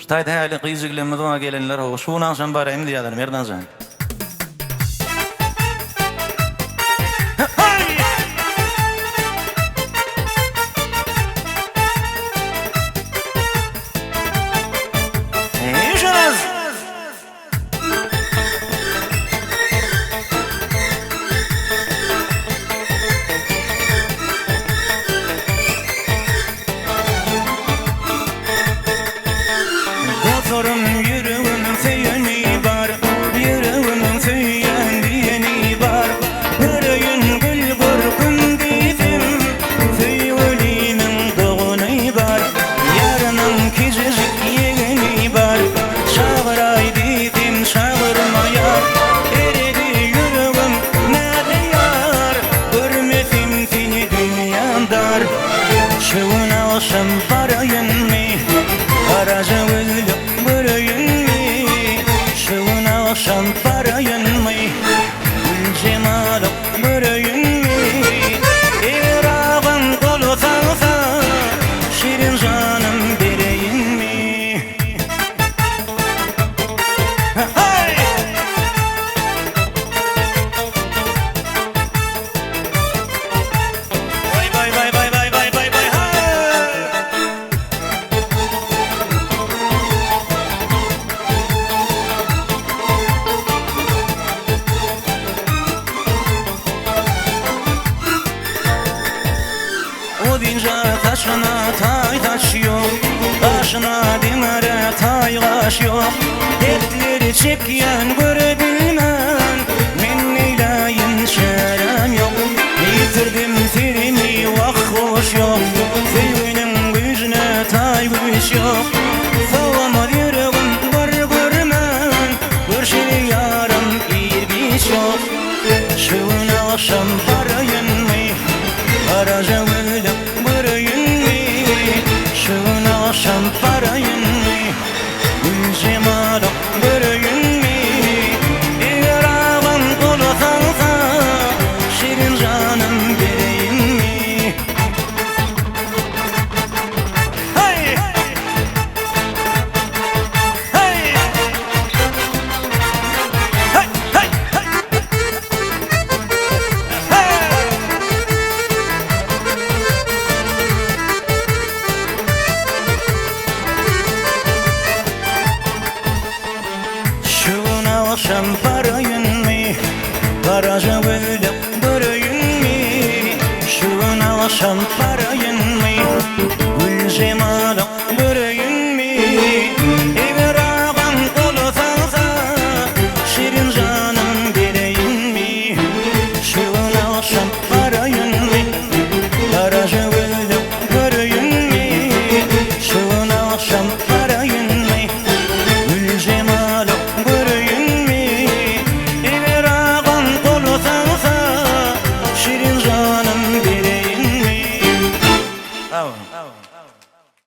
Ştayt häli gyzyglemez ona gelenler o şunan şan barayım diýerler merdan şan. Sorun yüreğimin seyeni var, yüreğimin söyyen diyeni var. Yüreğin gül burkun dizim, söyleğinin doğunu var. Yarının küçücük yeğeni var, şağıray dizim şağırmaya. Eridi yüreğim nerede yar, görmesim seni dünyamdar. Şuna olsam parayın mi, araca özlüm şan parayın mı, gül cemalım börüyün mü? İrağın kolu salsa, şirin canım bereyin mi? Hey! Vay vay vay vay vay vay vay hey! Odinca taşına tay taş yok, taşına dimere tay kaş yok. Dertleri çekyen görebilmem, men neyleyim şerem yok. Yitirdim serimi vak hoş yok, sevginin gücüne tay güç yok. Sağlama yüreğim var görmem, görşeli yarım irbiç yok. Şuna akşam parayın mı, araca ölüm bırayın mı? Şuna akşam parayın mı, gül cemalım bırayın mı? İrağın kolu salsa, şirin canım bereyin mi? Hey! Hey! Hey! Hey! Şuna akşam parayın mı, araca ölüm börüyün mü? Şuna akşam